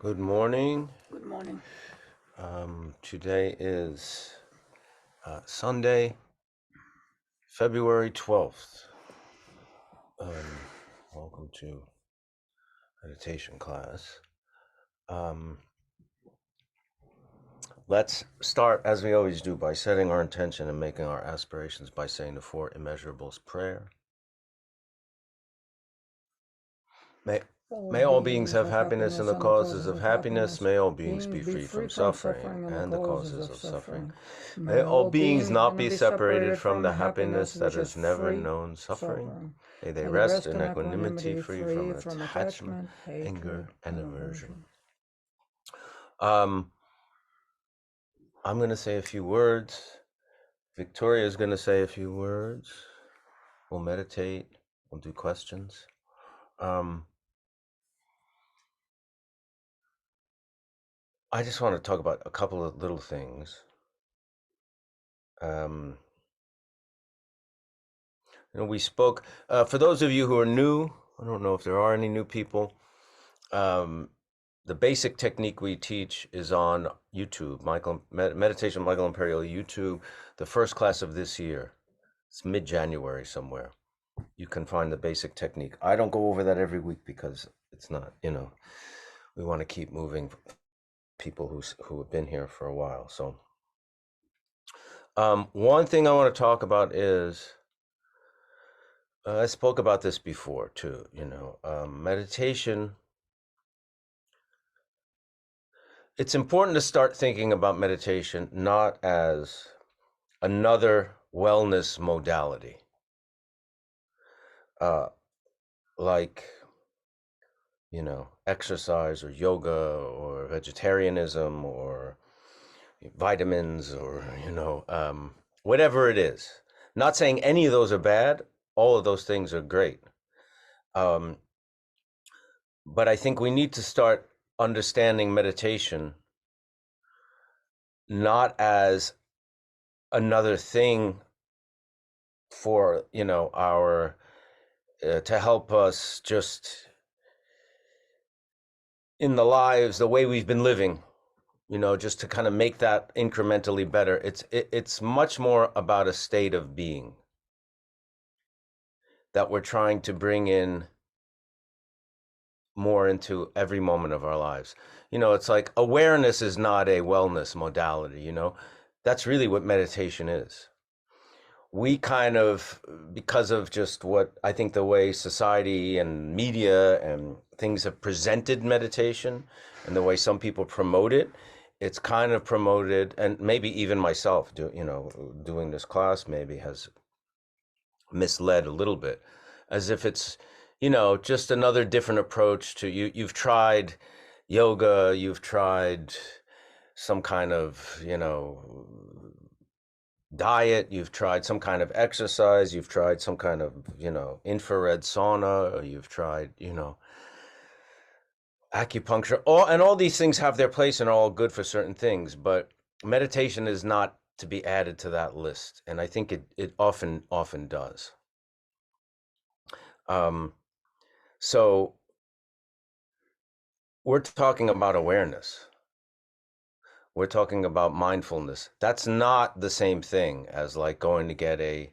Good morning. Good morning. Today is Sunday, February 12th. Welcome to meditation class. Let's start, as we always do, by setting our intention and making our aspirations by saying the four immeasurables prayer. May all beings have happiness and the causes of happiness. May all beings be free from suffering and the causes of suffering. May all beings not be separated from the happiness that has never known suffering. May they rest in equanimity, free from attachment, anger, and aversion. I'm going to say a few words. Victoria is going to say a few words. We'll meditate. We'll do questions. I just want to talk about a couple of little things. We spoke, for those of you who are new, I don't know if there are any new people, the basic technique we teach is on YouTube, Meditation Michael Imperioli, YouTube, the first class of this year. It's mid-January somewhere. You can find the basic technique. I don't go over that every week because it's not, we want to keep moving people who have been here for a while. So one thing I want to talk about is, I spoke about this before too, meditation. It's important to start thinking about meditation not as another wellness modality, like, exercise or yoga or vegetarianism or vitamins or, whatever it is. Not saying any of those are bad. All of those things are great. But I think we need to start understanding meditation not as another thing for, our, to help us just in the lives, the way we've been living, just to kind of make that incrementally better. It's much more about a state of being that we're trying to bring in more into every moment of our lives. It's like awareness is not a wellness modality, that's really what meditation is. We kind of, because of just what I think the way society and media and things have presented meditation and the way some people promote it, it's kind of promoted, and maybe even myself, doing this class maybe has misled a little bit, as if it's, just another different approach to you. You've tried yoga, you've tried some kind of, diet, you've tried some kind of exercise, you've tried some kind of, infrared sauna, or you've tried, acupuncture. All these things have their place and are all good for certain things, but meditation is not to be added to that list. And I think it often does. So we're talking about awareness. We're talking about mindfulness. That's not the same thing as like going to get a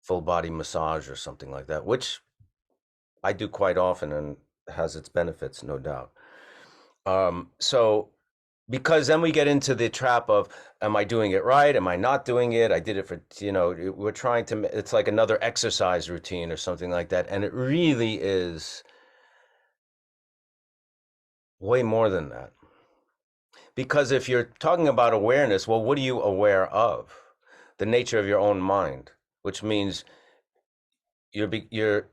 full body massage or something like that, which I do quite often and has its benefits, no doubt. So because then we get into the trap of, am I doing it right? Am I not doing it? I did it for, we're trying to, it's like another exercise routine or something like that. And it really is way more than that. Because if you're talking about awareness, well, what are you aware of? The nature of your own mind, which means you're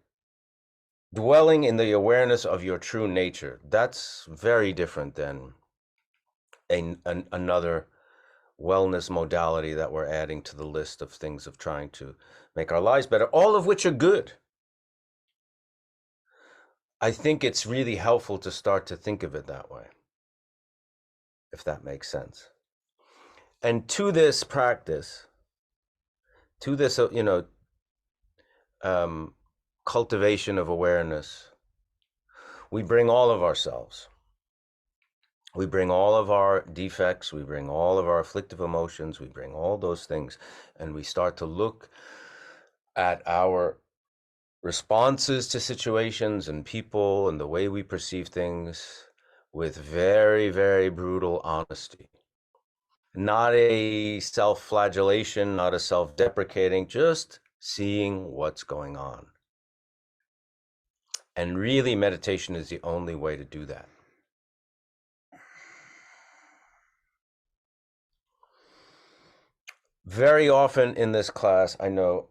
dwelling in the awareness of your true nature. That's very different than another wellness modality that we're adding to the list of things of trying to make our lives better, all of which are good. I think it's really helpful to start to think of it that way, if that makes sense. And to this practice, to this, cultivation of awareness, we bring all of ourselves. We bring all of our defects, we bring all of our afflictive emotions, we bring all those things, and we start to look at our responses to situations and people and the way we perceive things with very, very brutal honesty. Not a self-flagellation, not a self-deprecating, just seeing what's going on. And really, meditation is the only way to do that. Very often in this class, I know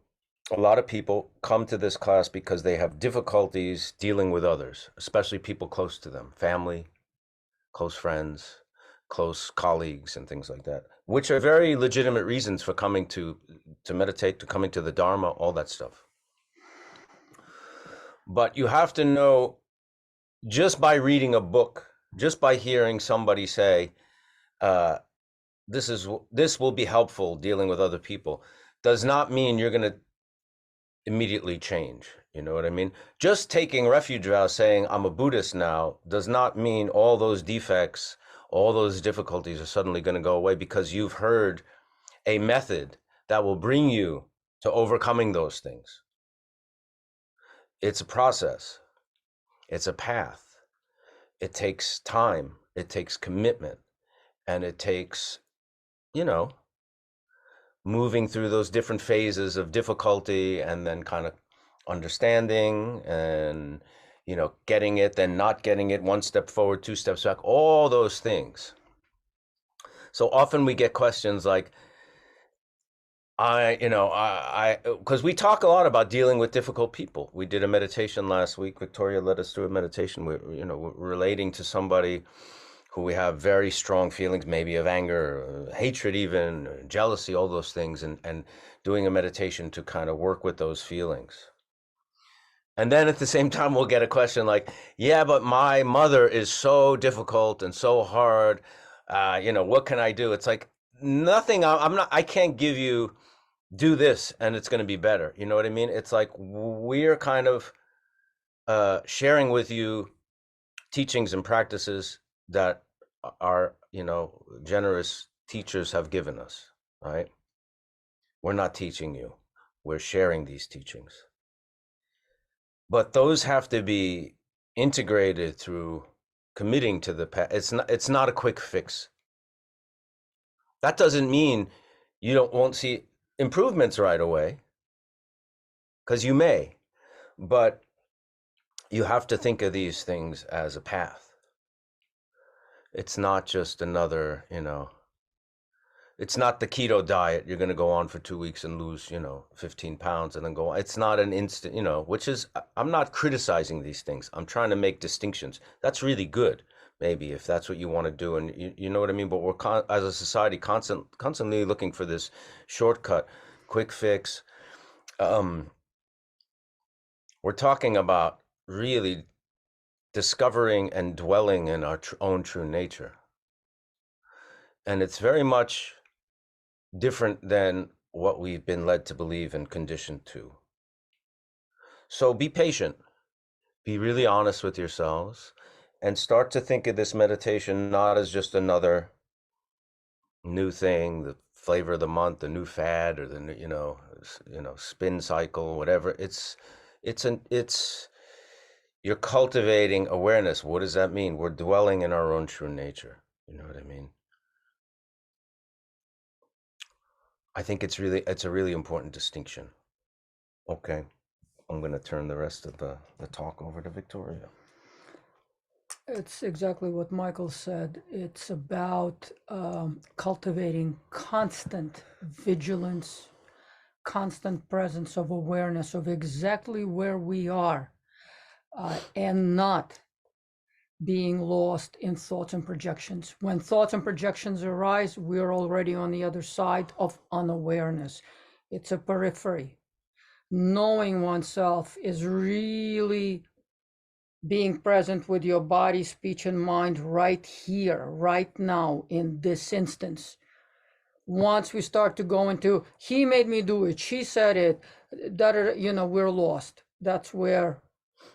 a lot of people come to this class because they have difficulties dealing with others, especially people close to them, family, close friends, close colleagues, and things like that, which are very legitimate reasons for coming to meditate, to coming to the Dharma, all that stuff. But you have to know, just by reading a book, just by hearing somebody say, uh, this will be helpful dealing with other people, does not mean you're going to immediately change. You know what I mean? Just taking refuge vow, saying I'm a Buddhist now, does not mean all those defects, all those difficulties are suddenly going to go away because you've heard a method that will bring you to overcoming those things. It's a process. It's a path. It takes time. It takes commitment. And it takes, you know, moving through those different phases of difficulty and then kind of understanding and, you know, getting it, then not getting it, one step forward, two steps back, all those things. So often we get questions like, because we talk a lot about dealing with difficult people. We did a meditation last week. Victoria led us through a meditation. We're relating to somebody who we have very strong feelings, maybe of anger, hatred, even jealousy, all those things, and doing a meditation to kind of work with those feelings. And then at the same time, we'll get a question like, yeah, but my mother is so difficult and so hard. What can I do? It's like, nothing. I can't give you, do this and it's going to be better. You know what I mean? It's like we're kind of sharing with you teachings and practices that our, generous teachers have given us, right? We're not teaching you. We're sharing these teachings. But those have to be integrated through committing to the path. It's not a quick fix. That doesn't mean you won't see improvements right away, because you may, but you have to think of these things as a path. It's not just another, it's not the keto diet. You're going to go on for 2 weeks and lose, 15 pounds and then go on. It's not an instant, which is, I'm not criticizing these things. I'm trying to make distinctions. That's really good, maybe, if that's what you want to do. And you know what I mean? But we're, as a society, constantly looking for this shortcut, quick fix. We're talking about really discovering and dwelling in our own true nature. And it's very much different than what we've been led to believe and conditioned to. So be patient, be really honest with yourselves, and start to think of this meditation not as just another new thing, the flavor of the month, the new fad, or the spin cycle, whatever. It's you're cultivating awareness. What does that mean? We're dwelling in our own true nature. You know what I mean? I think it's a really important distinction. Okay, I'm going to turn the rest of the talk over to Victoria. It's exactly what Michael said. It's about cultivating constant vigilance, constant presence of awareness of exactly where we are, and not being lost in thoughts and projections. When thoughts and projections arise, we're already on the other side of unawareness. It's a periphery. Knowing oneself is really being present with your body, speech, and mind right here, right now, in this instance. Once we start to go into, he made me do it, she said it, that, we're lost. That's where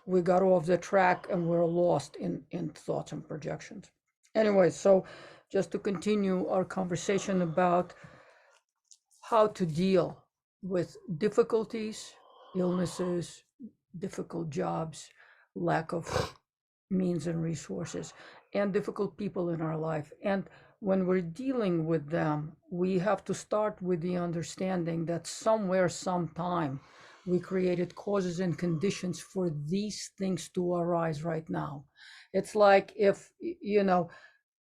we got off the track and we're lost in thoughts and projections. Anyway, so just to continue our conversation about how to deal with difficulties, illnesses, difficult jobs, lack of means and resources, and difficult people in our life. And when we're dealing with them, we have to start with the understanding that somewhere, sometime, we created causes and conditions for these things to arise right now. It's like if,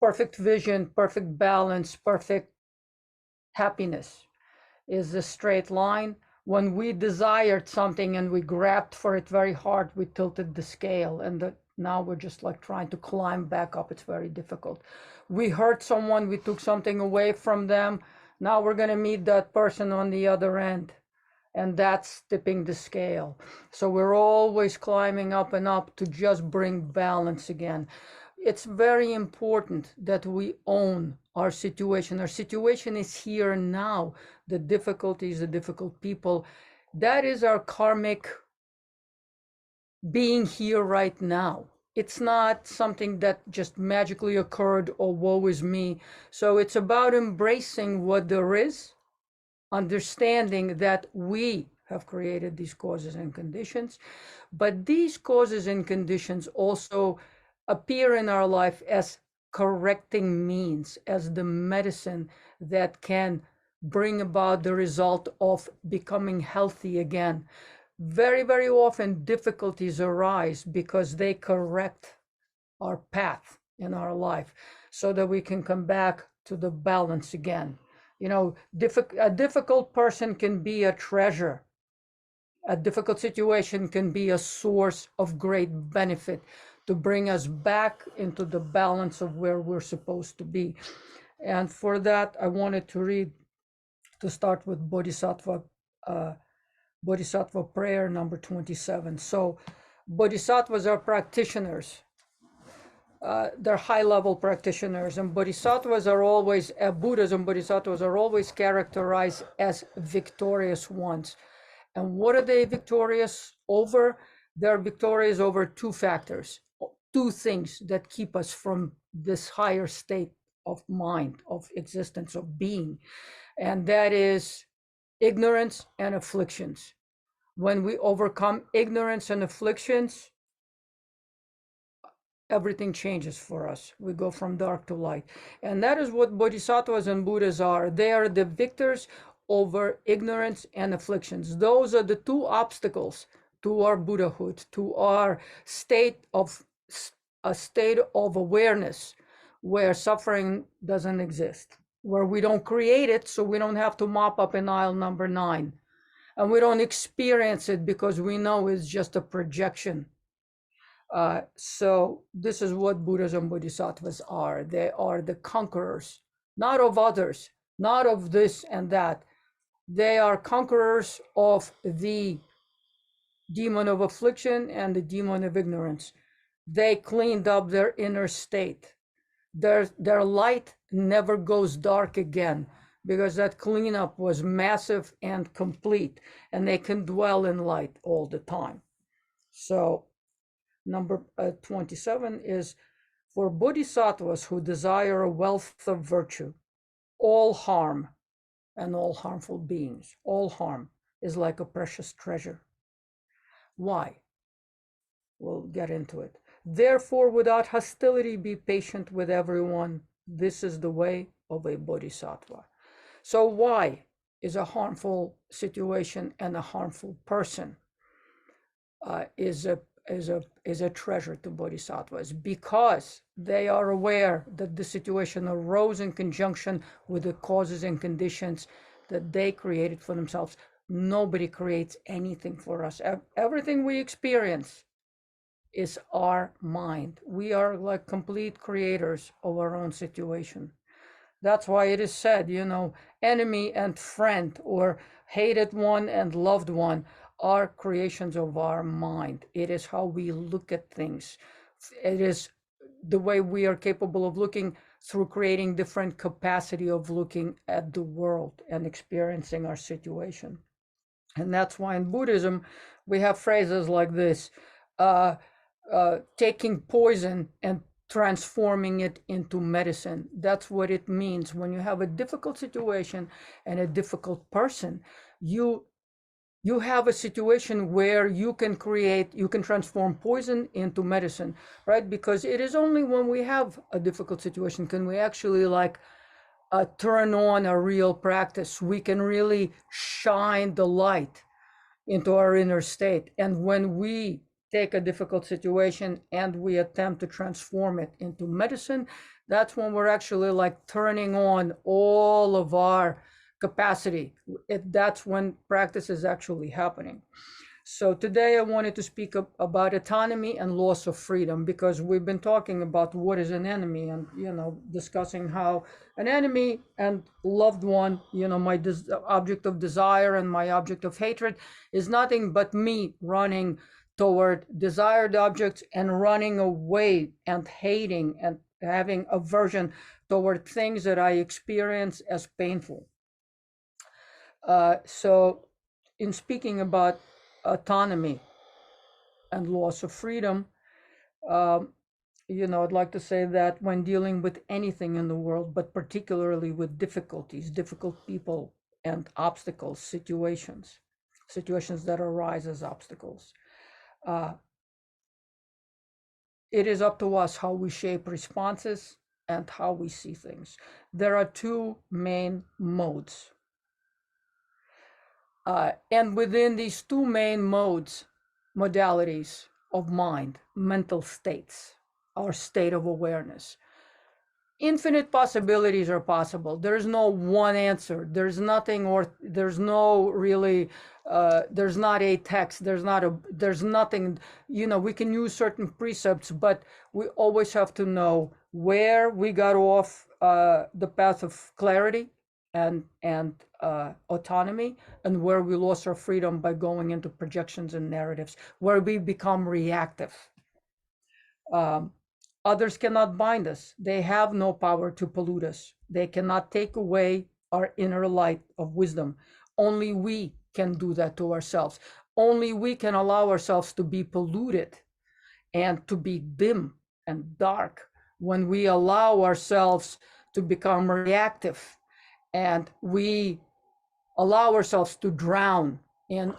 perfect vision, perfect balance, perfect happiness is a straight line. When we desired something and we grabbed for it very hard, we tilted the scale, and now we're just like trying to climb back up. It's very difficult. We hurt someone, we took something away from them. Now we're going to meet that person on the other end, and that's tipping the scale. So we're always climbing up and up to just bring balance again. It's very important that we own our situation. Our situation is here now. The difficulties, the difficult people, that is our karmic being here right now. It's not something that just magically occurred or woe is me. So it's about embracing what there is, understanding that we have created these causes and conditions, but these causes and conditions also appear in our life as correcting means, as the medicine that can bring about the result of becoming healthy again. Very, very often difficulties arise because they correct our path in our life so that we can come back to the balance again. A difficult person can be a treasure. A difficult situation can be a source of great benefit to bring us back into the balance of where we're supposed to be. And for that, I wanted to start with Bodhisattva prayer number 27. So Bodhisattvas are practitioners. They're high-level practitioners, and bodhisattvas are always, Buddhism bodhisattvas are always characterized as victorious ones. And what are they victorious over? They're victorious over two factors, two things that keep us from this higher state of mind, of existence, of being. And that is ignorance and afflictions. When we overcome ignorance and afflictions, everything changes for us. We go from dark to light. And that is what bodhisattvas and Buddhas are. They are the victors over ignorance and afflictions. Those are the two obstacles to our Buddhahood, to our state of awareness where suffering doesn't exist, where we don't create it, so we don't have to mop up in aisle number 9. And we don't experience it because we know it's just a projection. So this is what Buddhas and Bodhisattvas are. They are the conquerors, not of others, not of this and that. They are conquerors of the demon of affliction and the demon of ignorance. They cleaned up their inner state. Their light never goes dark again because that cleanup was massive and complete, and they can dwell in light all the time. So number 27 is for bodhisattvas who desire a wealth of virtue, all harm and all harmful beings, all harm is like a precious treasure. Why? We'll get into it. Therefore, without hostility, be patient with everyone. This is the way of a bodhisattva. So why is a harmful situation and a harmful person is a treasure to bodhisattvas? Because they are aware that the situation arose in conjunction with the causes and conditions that they created for themselves. Nobody creates anything for us. Everything we experience is our mind. We are like complete creators of our own situation. That's why it is said, enemy and friend, or hated one and loved one, are creations of our mind. It is how we look at things. It is the way we are capable of looking through creating different capacity of looking at the world and experiencing our situation. And that's why in Buddhism, we have phrases like this, taking poison and transforming it into medicine. That's what it means. When you have a difficult situation and a difficult person, you have a situation where you can transform poison into medicine, right? Because it is only when we have a difficult situation can we actually turn on a real practice. We can really shine the light into our inner state. And when we take a difficult situation and we attempt to transform it into medicine, that's when we're actually turning on all of our capacity. That's when practice is actually happening. So today I wanted to speak about autonomy and loss of freedom, because we've been talking about what is an enemy, and discussing how an enemy and loved one, my object of desire and my object of hatred is nothing but me running toward desired objects and running away and hating and having aversion toward things that I experience as painful. So in speaking about autonomy and loss of freedom, I'd like to say that when dealing with anything in the world, but particularly with difficulties, difficult people and obstacles, situations that arise as obstacles, it is up to us how we shape responses and how we see things. There are two main modes. And within these two main modalities of mind, mental states, our state of awareness, infinite possibilities are possible. There's no one answer. There's nothing, or there's no really, there's not a text. There's nothing, we can use certain precepts, but we always have to know where we got off the path of clarity and autonomy, and where we lost our freedom by going into projections and narratives, where we become reactive. Others cannot bind us. They have no power to pollute us. They cannot take away our inner light of wisdom. Only we can do that to ourselves. Only we can allow ourselves to be polluted and to be dim and dark when we allow ourselves to become reactive, and we allow ourselves to drown in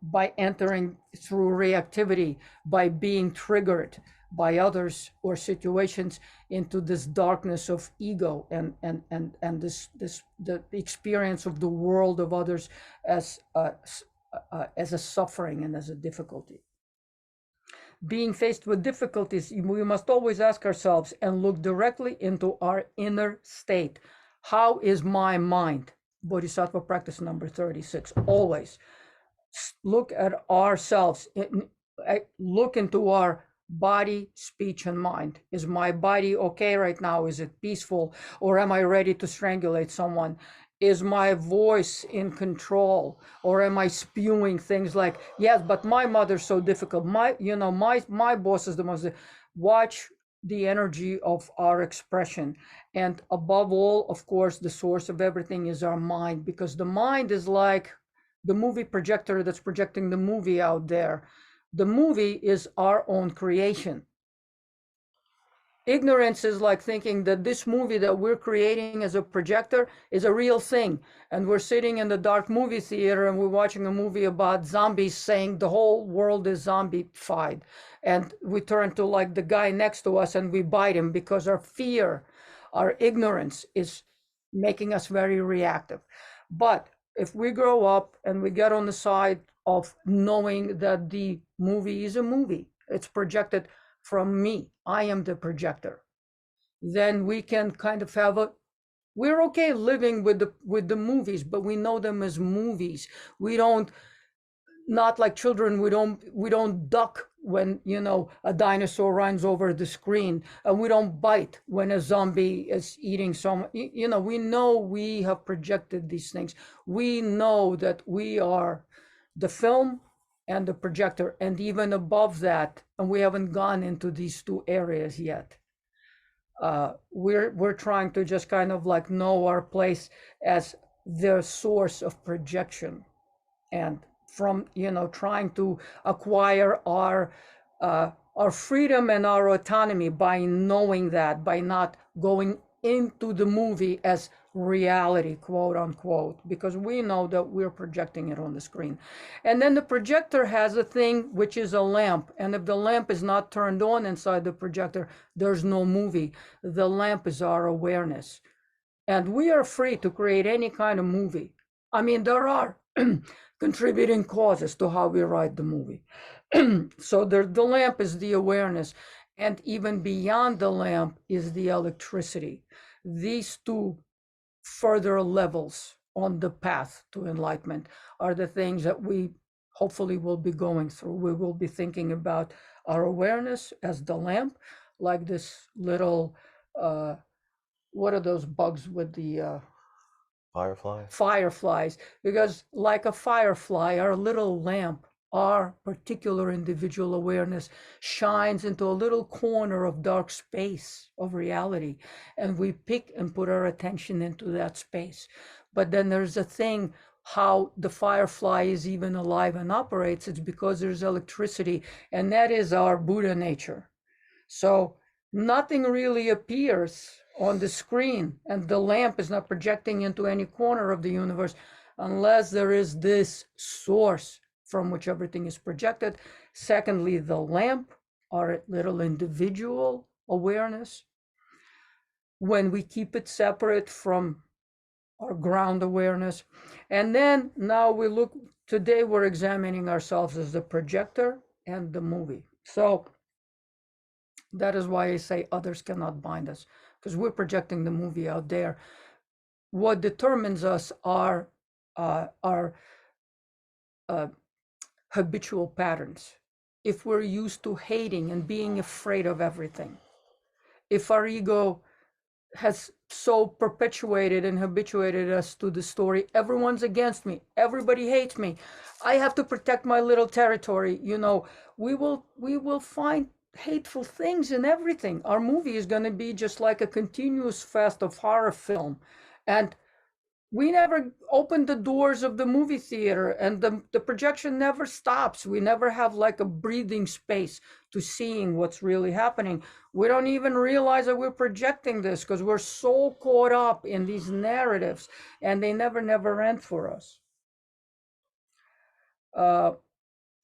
by entering through reactivity, by being triggered by others or situations into this darkness of ego and the experience of the world of others as a suffering and as a difficulty. Being faced with difficulties, we must always ask ourselves and look directly into our inner state. How is my mind? Bodhisattva practice number 36. Always look at ourselves. Look into our body, speech, and mind. Is my body okay right now? Is it peaceful? Or am I ready to strangulate someone? Is my voice in control? Or am I spewing things like, yes, but my mother's so difficult. My boss is the most. Watch the energy of our expression. And above all, of course, the source of everything is our mind, because the mind is like the movie projector that's projecting the movie out there. The movie is our own creation. Ignorance is like thinking that this movie that we're creating as a projector is a real thing. And we're sitting in the dark movie theater and we're watching a movie about zombies, saying the whole world is zombified. And we turn to the guy next to us and we bite him because our fear, our ignorance is making us very reactive. But if we grow up and we get on the side of knowing that the movie is a movie, it's projected from me, I am the projector, then we can kind of we're okay living with the movies, but we know them as movies. We don't, not like children, we don't duck when a dinosaur runs over the screen, and we don't bite when a zombie is eating some. We know we have projected these things. We know that we are the film and the projector, and even above that, and we haven't gone into these two areas yet. We're trying to just kind of know our place as the source of projection, and from trying to acquire our our freedom and our autonomy by knowing that, by not going into the movie as reality, quote unquote, because we know that we're projecting it on the screen. And then the projector has a thing which is a lamp. And if the lamp is not turned on inside the projector, there's no movie. The lamp is our awareness. And we are free to create any kind of movie. I mean, there are contributing causes to how we write the movie. So the lamp is the awareness. And even beyond the lamp is the electricity. These two further levels on the path to enlightenment are the things that we hopefully will be going through. We will be thinking about our awareness as the lamp, like this little, what are those bugs with the fireflies? Because like a firefly, our little lamp, our particular individual awareness shines into a little corner of dark space of reality, and we pick and put our attention into that space. But then there's a thing, how the firefly is even alive and operates. It's because there's electricity, and that is our Buddha nature. So nothing really appears on the screen, and the lamp is not projecting into any corner of the universe unless there is this source from which everything is projected. Secondly, the lamp, our little individual awareness, when we keep it separate from our ground awareness. And then now we look, today we're examining ourselves as the projector and the movie. So that is why I say others cannot bind us, because we're projecting the movie out there. What determines us are our habitual patterns. If we're used to hating and being afraid of everything, if our ego has so perpetuated and habituated us to the story, everyone's against me, everybody hates me, I have to protect my little territory, we will find hateful things in everything. Our movie is going to be just like a continuous fest of horror film, and we never open the doors of the movie theater, and the projection never stops. We never have like a breathing space to seeing what's really happening. We don't even realize that we're projecting this because we're so caught up in these narratives, and they never end for us.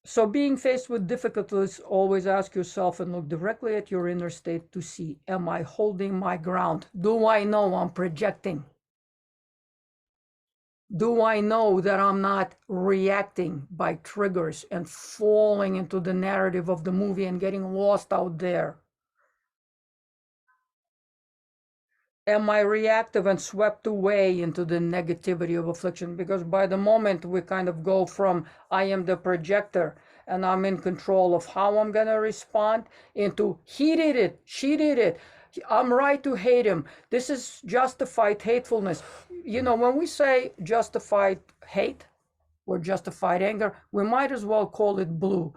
So being faced with difficulties, always ask yourself and look directly at your inner state to see, am I holding my ground? Do I know I'm projecting? Do I know that I'm not reacting by triggers and falling into the narrative of the movie and getting lost out there? Am I reactive and swept away into the negativity of affliction? Because by the moment we kind of go from I am the projector and I'm in control of how I'm going to respond into he did it, she did it, I'm right to hate him, this is justified hatefulness. When we say justified hate or justified anger, we might as well call it blue,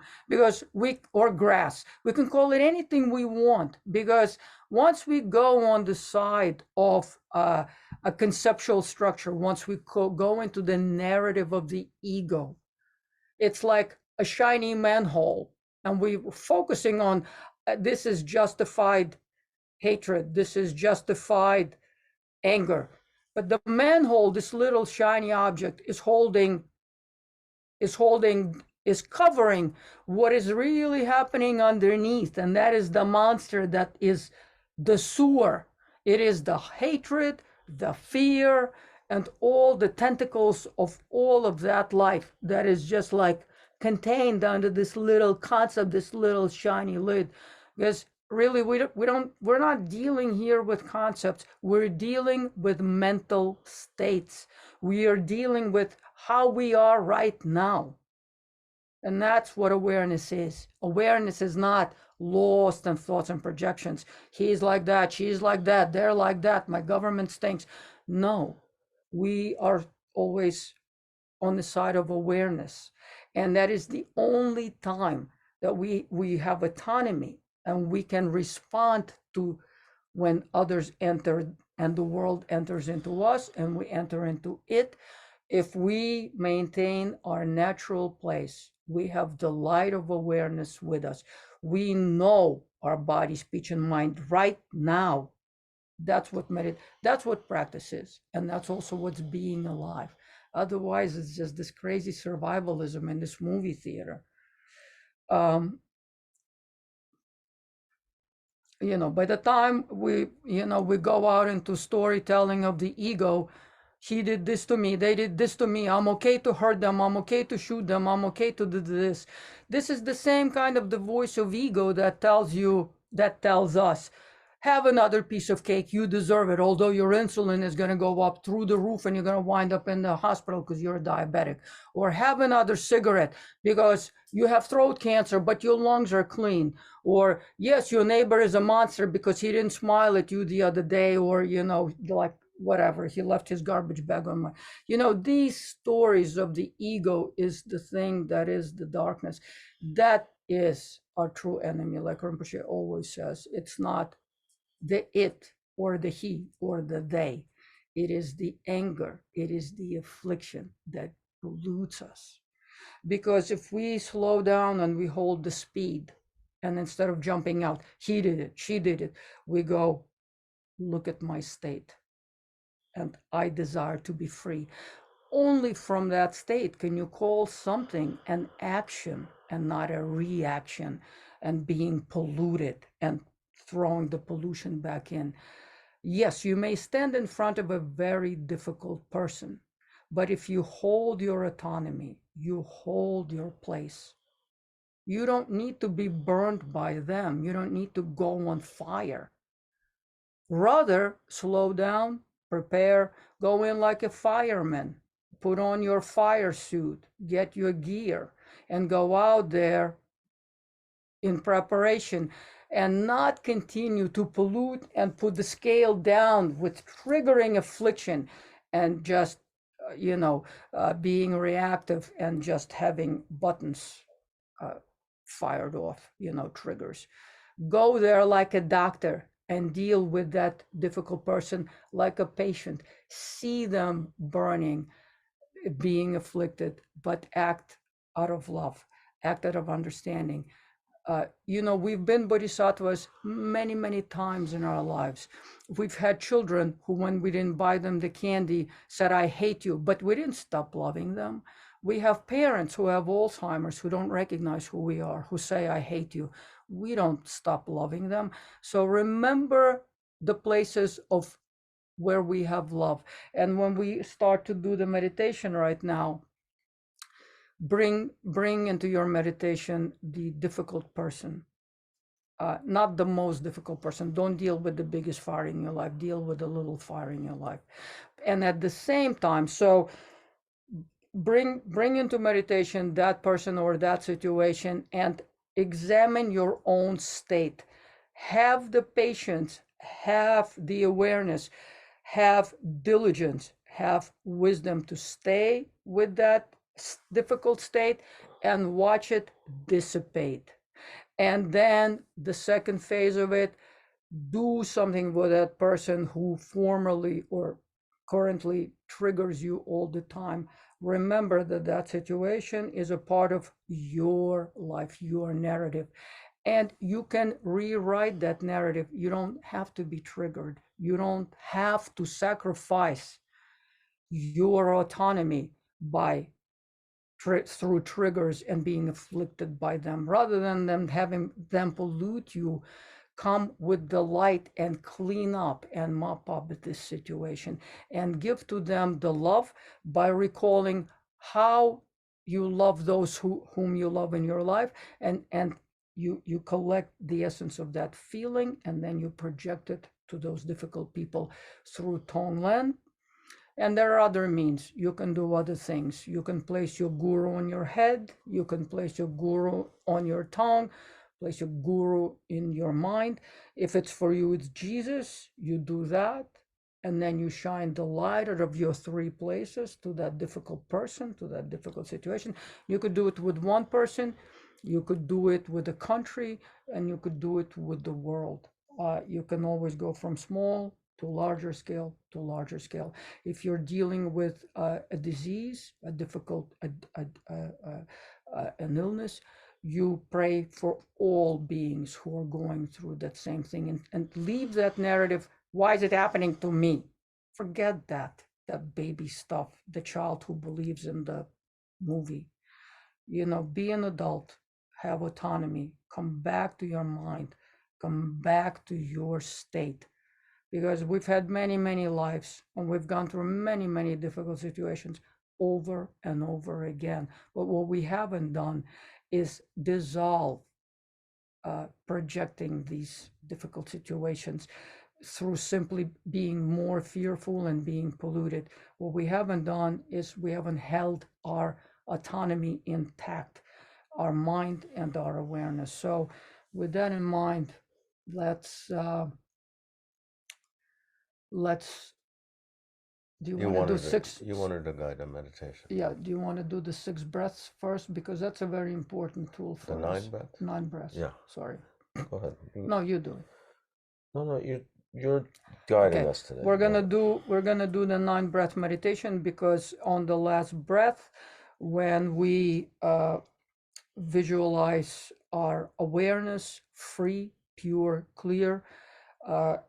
or grass. We can call it anything we want, because once we go on the side of a conceptual structure, once we go into the narrative of the ego, it's like a shiny manhole, and we're focusing on this is justified hatred, this is justified anger. But the manhole, this little shiny object, is covering what is really happening underneath, and that is the monster, that is the sewer. It is the hatred, the fear, and all the tentacles of all of that life that is just like contained under this little concept, this little shiny lid. Because really, we're not dealing here with concepts. We're dealing with mental states. We are dealing with how we are right now. And that's what awareness is. Awareness is not lost in thoughts and projections. He's like that, she's like that, they're like that, my government stinks. No, we are always on the side of awareness. And that is the only time that we have autonomy, and we can respond to when others enter and the world enters into us and we enter into it. If we maintain our natural place, we have the light of awareness with us. We know our body, speech, and mind right now. That's what practice is. And that's also what's being alive. Otherwise, it's just this crazy survivalism in this movie theater. Um, by the time we go out into storytelling of the ego, he did this to me, they did this to me, I'm okay to hurt them, I'm okay to shoot them, I'm okay to do this. This is the same kind of the voice of ego that tells us, have another piece of cake, you deserve it, although your insulin is going to go up through the roof and you're going to wind up in the hospital because you're a diabetic. Or have another cigarette because you have throat cancer but your lungs are clean. Or yes, your neighbor is a monster because he didn't smile at you the other day, or like whatever, he left his garbage bag on my, these stories of the ego is the thing that is the darkness. That is our true enemy. Like Rinpoche always says, it's not the it or the he or the they. It is the anger, it is the affliction that pollutes us. Because if we slow down and we hold the speed, and instead of jumping out, he did it, she did it, we go, look at my state, and I desire to be free. Only from that state can you call something an action and not a reaction and being polluted and throwing the pollution back in. Yes, you may stand in front of a very difficult person, but if you hold your autonomy, you hold your place. You don't need to be burned by them. You don't need to go on fire. Rather, slow down, prepare, go in like a fireman, put on your fire suit, get your gear, and go out there in preparation, and not continue to pollute and put the scale down with triggering affliction and just being reactive and just having buttons uh, fired off, triggers. Go there like a doctor and deal with that difficult person like a patient. See them burning, being afflicted, but act out of love, act out of understanding. We've been bodhisattvas many, many times in our lives. We've had children who, when we didn't buy them the candy, said, I hate you, but we didn't stop loving them. We have parents who have Alzheimer's who don't recognize who we are, who say, I hate you. We don't stop loving them. So remember the places of where we have love. And when we start to do the meditation right now, bring into your meditation the difficult person. Not the most difficult person. Don't deal with the biggest fire in your life. Deal with the little fire in your life. And at the same time, so bring into meditation that person or that situation and examine your own state. Have the patience, have the awareness, have diligence, have wisdom to stay with that difficult state and watch it dissipate. And then the second phase of it, do something with that person who formerly or currently triggers you all the time. Remember that that situation is a part of your life, your narrative, and you can rewrite that narrative. You don't have to be triggered. You don't have to sacrifice your autonomy by through triggers and being afflicted by them. Rather than them having them pollute you, come with the light and clean up and mop up this situation and give to them the love by recalling how you love those whom you love in your life, and you collect the essence of that feeling, and then you project it to those difficult people through Tonglen. And there are other means. You can do other things. You can place your guru on your head. You can place your guru on your tongue. Place your guru in your mind. If it's for you, it's Jesus. You do that. And then you shine the light out of your three places to that difficult person, to that difficult situation. You could do it with one person. You could do it with a country. And you could do it with the world. You can always go from small to larger scale, to larger scale. If you're dealing with a disease, a difficult, an illness, you pray for all beings who are going through that same thing, and leave that narrative. Why is it happening to me? Forget that baby stuff, the child who believes in the movie. Be an adult, have autonomy, come back to your mind, come back to your state, because we've had many, many lives, and we've gone through many, many difficult situations over and over again. But what we haven't done is dissolve projecting these difficult situations through simply being more fearful and being polluted. What we haven't done is we haven't held our autonomy intact, our mind and our awareness. So with that in mind, let's do you want to do six? You wanted to guide a meditation. Yeah. Do you want to do the 6 breaths first, because that's a very important tool for the us. 9 breaths. 9 breaths. Yeah. Sorry. Go ahead. No, you do it. No, you're guiding us today. We're gonna do the 9 breath meditation, because on the last breath, when we visualize our awareness free, pure, clear,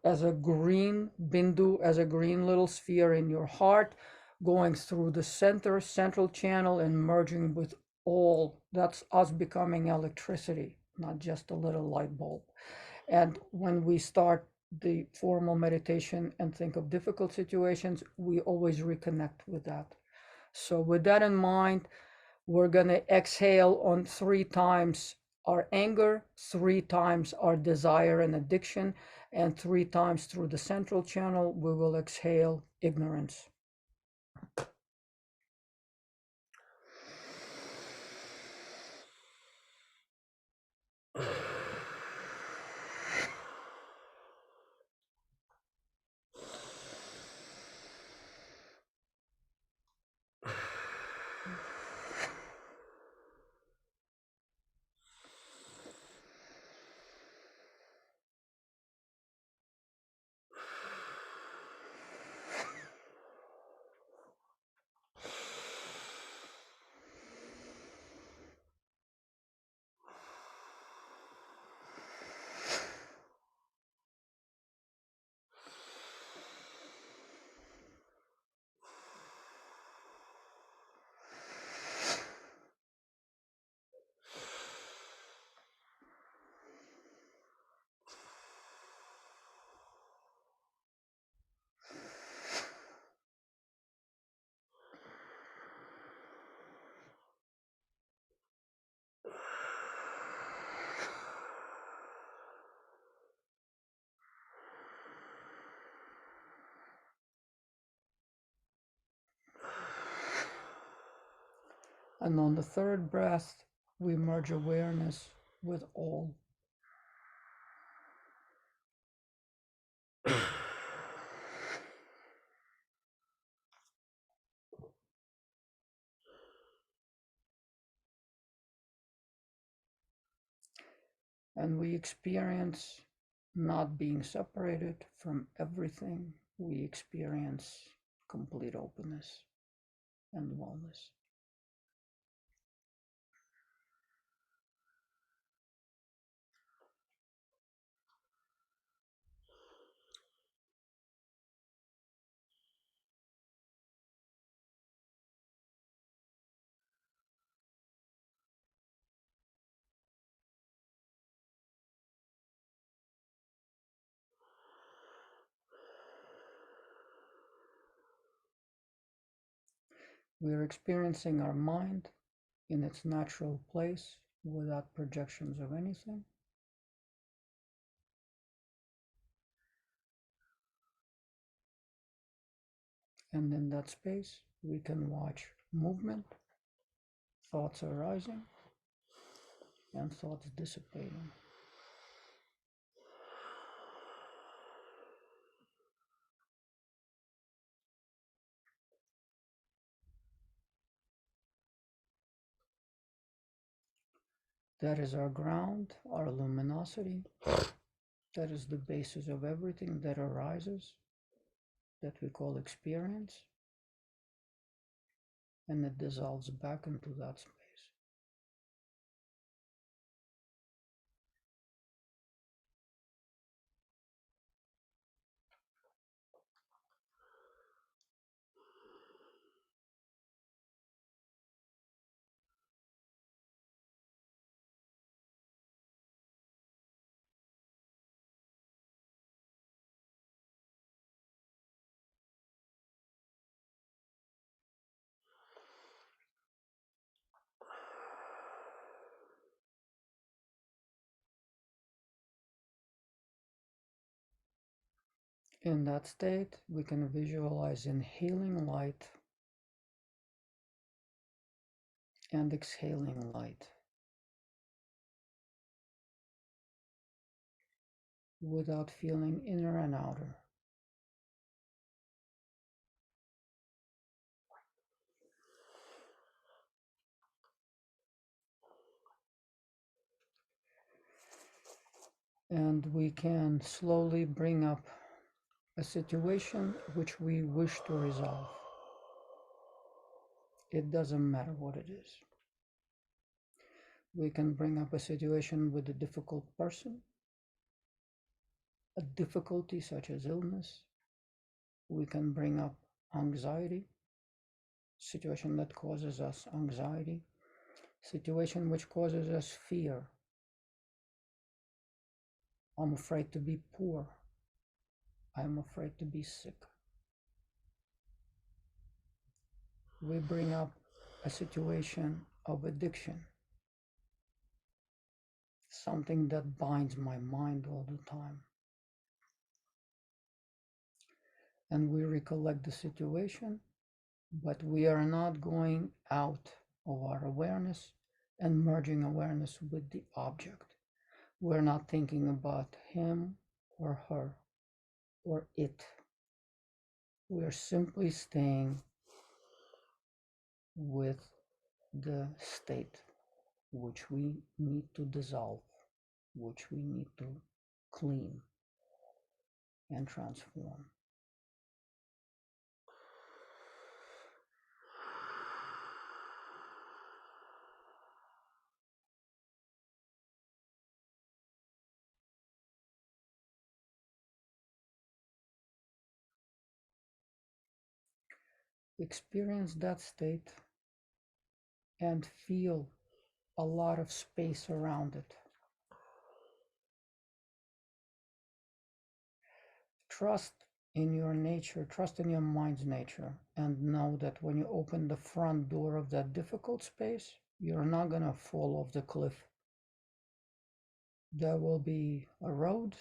as a green bindu, as a green little sphere in your heart, going through the central channel and merging with all. That's us becoming electricity, not just a little light bulb. And when we start the formal meditation and think of difficult situations, we always reconnect with that. So with that in mind, we're going to exhale on 3 times our anger, 3 times our desire and addiction, and 3 times through the central channel, we will exhale ignorance. And on the 3rd breath, we merge awareness with all. And we experience not being separated from everything. We experience complete openness and wellness. We are experiencing our mind in its natural place without projections of anything. And in that space, we can watch movement, thoughts arising, and thoughts dissipating. That is our ground, our luminosity. That is the basis of everything that arises. that we call experience, and it dissolves back into that space. In that state, we can visualize inhaling light and exhaling light without feeling inner and outer. And we can slowly bring up a situation which we wish to resolve. It doesn't matter what it is. We can bring up a situation with a difficult person, a difficulty such as illness. We can bring up anxiety, situation that causes us anxiety, situation which causes us fear. I'm afraid to be poor. I'm afraid to be sick. We bring up a situation of addiction, something that binds my mind all the time. And we recollect the situation, but we are not going out of our awareness and merging awareness with the object. We're not thinking about him or her or it. We're simply staying with the state which we need to dissolve, which we need to clean and transform. Experience that state and feel a lot of space around it. Trust in your nature, trust in your mind's nature, and know that when you open the front door of that difficult space, you're not going to fall off the cliff. There will be a road,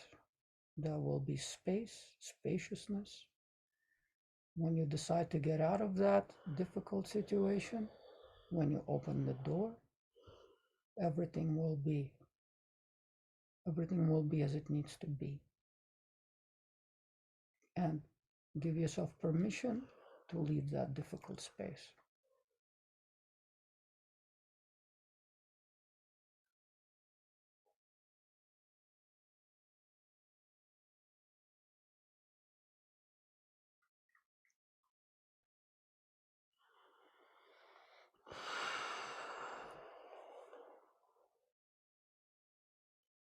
there will be space, spaciousness. When you decide to get out of that difficult situation, when you open the door, everything will be as it needs to be. And give yourself permission to leave that difficult space.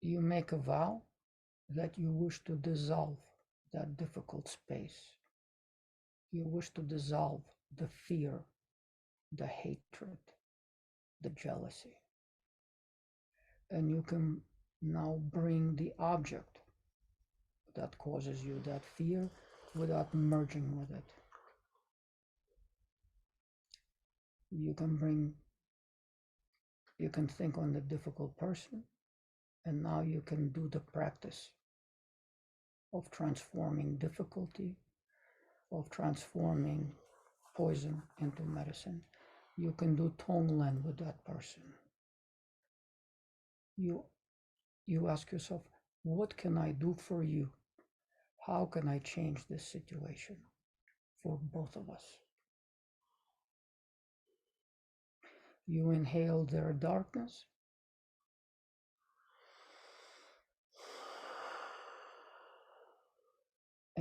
You make a vow that you wish to dissolve that difficult space. You wish to dissolve the fear, the hatred, the jealousy. And you can now bring the object that causes you that fear without merging with it. You can think on the difficult person, and now you can do the practice of transforming difficulty, of transforming poison into medicine. You can do Tonglen with that person. You ask yourself, what can I do for you? How can I change this situation for both of us? You inhale their darkness,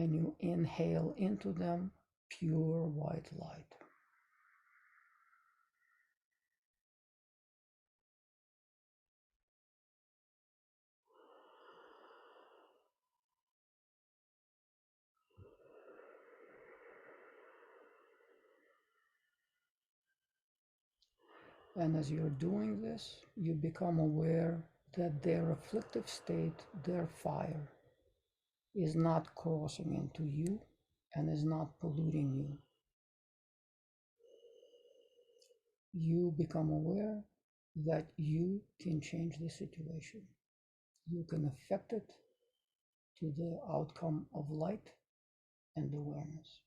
and you inhale into them pure white light. And as you're doing this, you become aware that their afflictive state, their fire, is not crossing into you and is not polluting you. You become aware that you can change the situation. You can affect it to the outcome of light and awareness.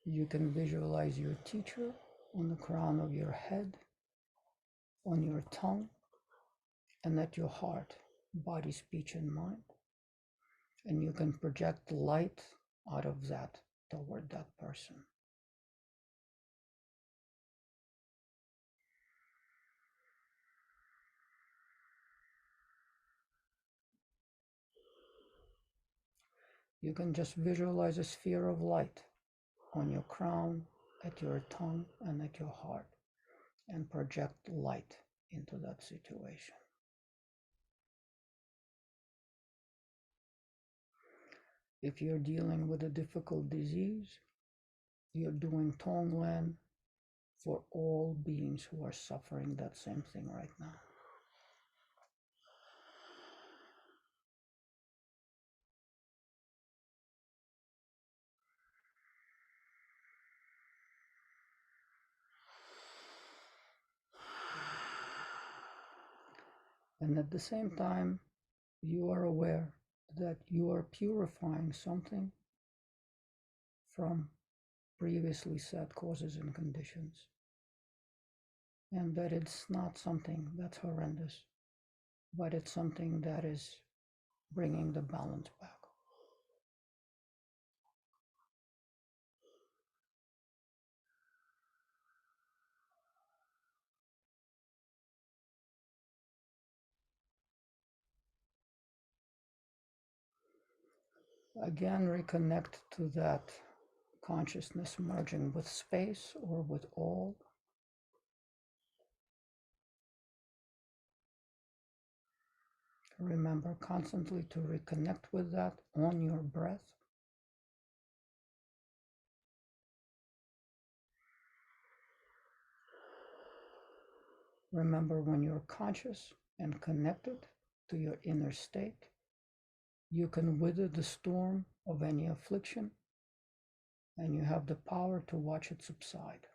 You can visualize your teacher on the crown of your head, on your tongue, and at your heart, body, speech, and mind. And you can project light out of that toward that person. You can just visualize a sphere of light on your crown, at your tongue, and at your heart, and project light into that situation. If you're dealing with a difficult disease, you're doing Tonglen for all beings who are suffering that same thing right now. And at the same time, you are aware that you are purifying something from previously set causes and conditions, and that it's not something that's horrendous, but it's something that is bringing the balance back. Again, reconnect to that consciousness merging with space or with all. Remember constantly to reconnect with that on your breath. Remember when you're conscious and connected to your inner state, you can weather the storm of any affliction, and you have the power to watch it subside.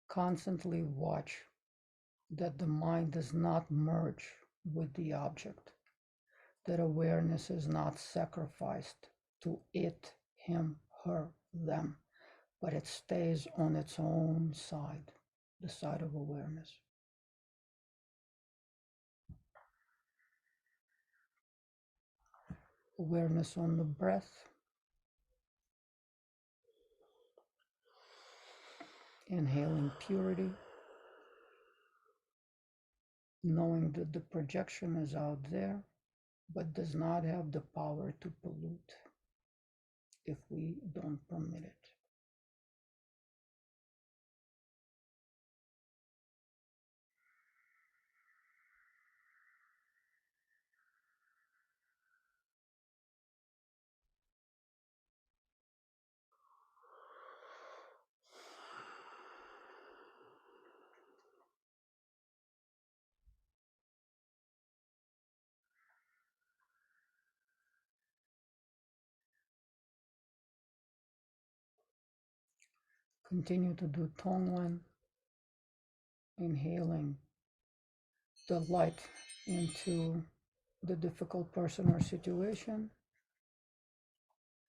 Constantly watch that the mind does not merge with the object, that awareness is not sacrificed to it, him, her, them, but it stays on its own side, the side of awareness. Awareness on the breath, inhaling purity, knowing that the projection is out there, but does not have the power to pollute if we don't permit it. Continue to do Tonglen, inhaling the light into the difficult person or situation,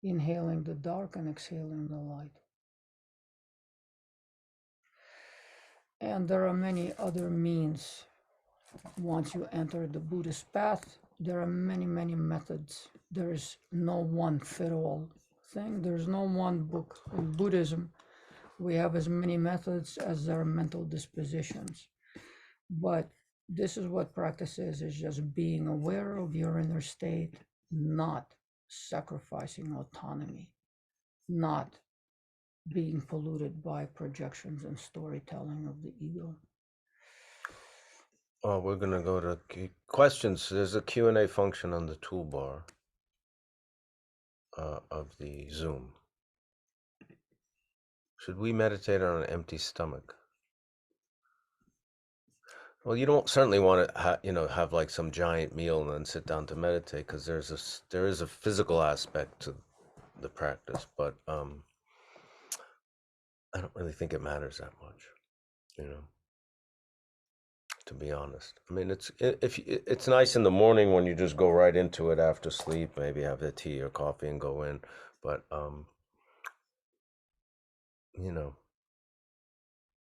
inhaling the dark and exhaling the light. And there are many other means. Once you enter the Buddhist path, there are many, many methods. There is no one fit all thing. There's no one book. In Buddhism, we have as many methods as there are mental dispositions. But this is what practice is just being aware of your inner state, not sacrificing autonomy, not being polluted by projections and storytelling of the ego. We're going to go to questions. There's a Q&A function on the toolbar of the Zoom. Should we meditate on an empty stomach? Well, you don't certainly want to, have like some giant meal and then sit down to meditate, because there is a physical aspect to the practice, but I don't really think it matters that much, to be honest. I mean, it's nice in the morning when you just go right into it after sleep, maybe have the tea or coffee and go in, but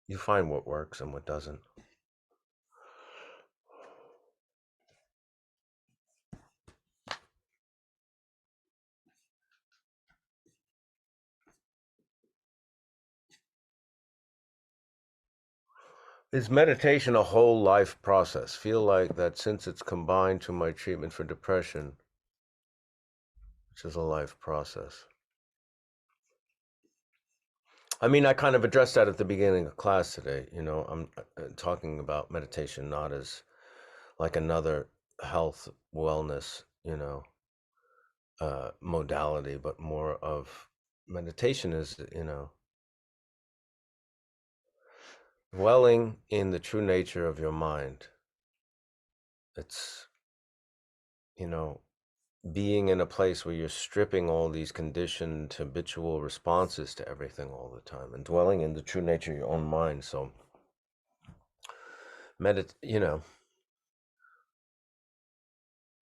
you find what works and what doesn't. Is meditation a whole life process? Feel like that since it's combined to my treatment for depression, which is a life process. I mean, I kind of addressed that at the beginning of class today. I'm talking about meditation not as like another health, wellness, modality, but more of meditation is, dwelling in the true nature of your mind. It's, being in a place where you're stripping all these conditioned habitual responses to everything all the time and dwelling in the true nature of your own mind. So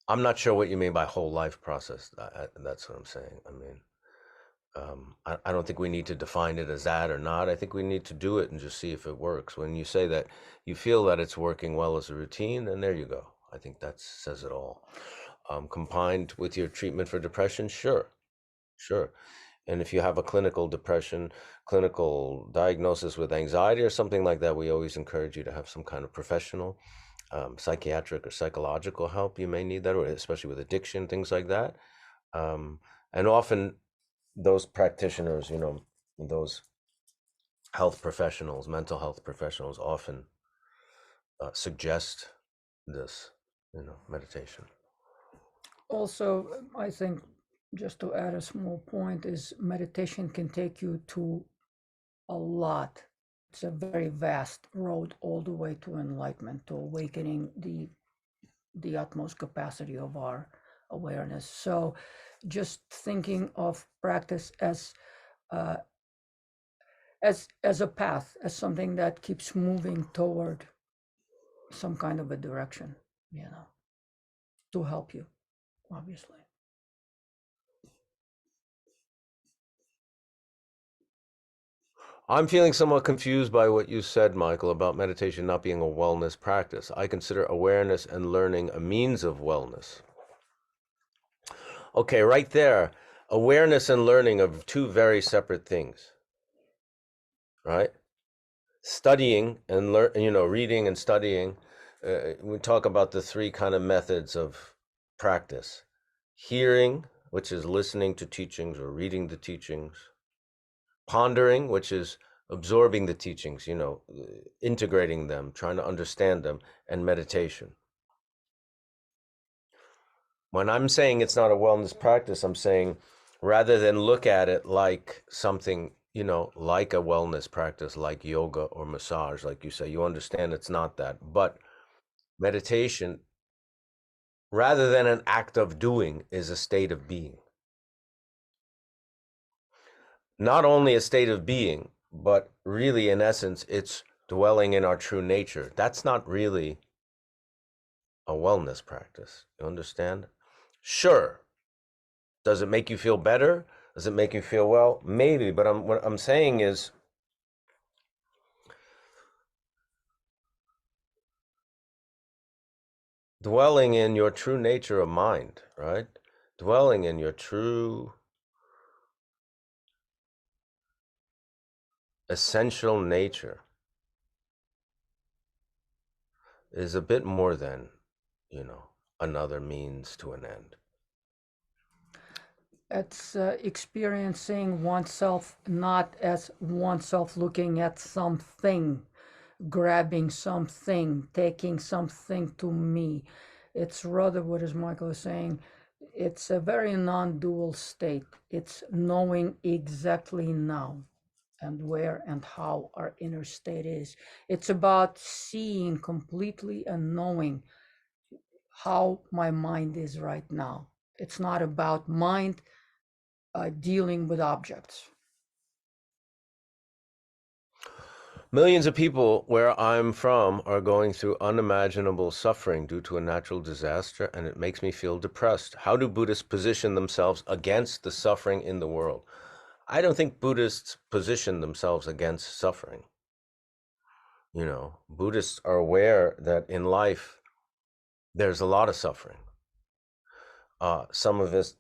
I'm not sure what you mean by whole life process. That's what I'm saying. I mean, I don't think we need to define it as that or not. I think we need to do it and just see if it works. When you say that you feel that it's working well as a routine, then there you go. I think that says it all. Combined with your treatment for depression, sure. And if you have a clinical depression, clinical diagnosis with anxiety or something like that, we always encourage you to have some kind of professional, psychiatric or psychological help. You may need that, or especially with addiction, things like that. And often those practitioners, those health professionals, mental health professionals often suggest this, meditation. Also, I think just to add a small point is meditation can take you to a lot. It's a very vast road all the way to enlightenment, to awakening the utmost capacity of our awareness. So just thinking of practice as a path, as something that keeps moving toward some kind of a direction, to help you, obviously. I'm feeling somewhat confused by what you said, Michael, about meditation not being a wellness practice. I consider awareness and learning a means of wellness. Okay, right there, awareness and learning are two very separate things, right? Studying and reading and studying, we talk about the three kind of methods of practice. Hearing, which is listening to teachings or reading the teachings. Pondering, which is absorbing the teachings, integrating them, trying to understand them, and meditation. When I'm saying it's not a wellness practice, I'm saying rather than look at it like something, like a wellness practice, like yoga or massage, like you say, you understand it's not that. But meditation, rather than an act of doing, is a state of being. Not only a state of being, but really, in essence, it's dwelling in our true nature. That's not really a wellness practice. You understand? Sure. Does it make you feel better? Does it make you feel well? Maybe, but what I'm saying is dwelling in your true nature of mind, right? Dwelling in your true essential nature is a bit more than, another means to an end. It's experiencing oneself not as oneself looking at something, grabbing something, taking something to me. It's rather what, as Michael is saying, it's a very non-dual state. It's knowing exactly now and where and how our inner state is. It's about seeing completely and knowing how my mind is right now. It's not about mind dealing with objects. Millions of people where I'm from are going through unimaginable suffering due to a natural disaster, and it makes me feel depressed. How do Buddhists position themselves against the suffering in the world? I don't think Buddhists position themselves against suffering. Buddhists are aware that in life there's a lot of suffering. Some of it's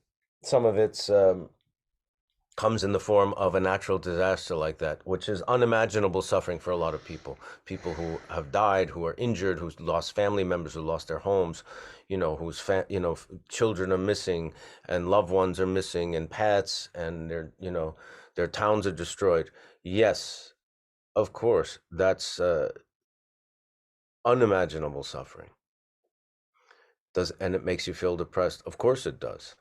comes in the form of a natural disaster like that, which is unimaginable suffering for a lot of people. People who have died, who are injured, who've lost family members, who lost their homes, whose children are missing, and loved ones are missing, and pets, and their towns are destroyed. Yes, of course, that's unimaginable suffering. And it makes you feel depressed? Of course it does.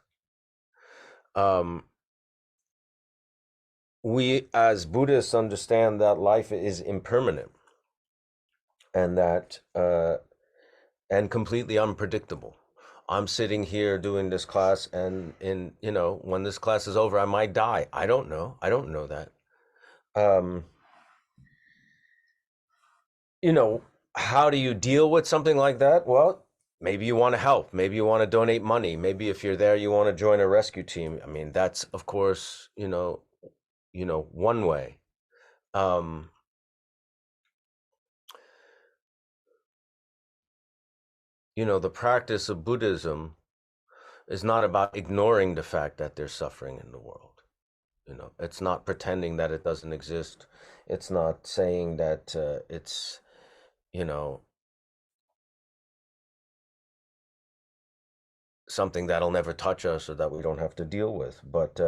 We as Buddhists understand that life is impermanent and that and completely unpredictable. I'm sitting here doing this class, and when this class is over, I might die. I don't know. I don't know that. Um, how do you deal with something like that? Well, maybe you want to help. Maybe you want to donate money. Maybe if you're there, you want to join a rescue team. I mean, that's of course, one way. The practice of Buddhism is not about ignoring the fact that there's suffering in the world. It's not pretending that it doesn't exist. It's not saying that it's, something that'll never touch us or that we don't have to deal with. But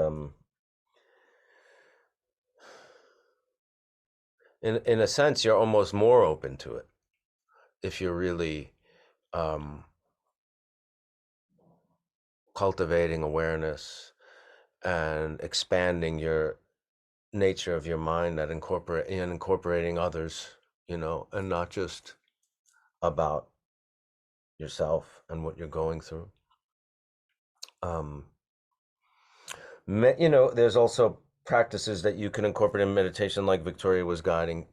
in a sense, you're almost more open to it if you're really cultivating awareness and expanding your nature of your mind that incorporating others, and not just about yourself and what you're going through. There's also practices that you can incorporate in meditation, like Victoria was guiding,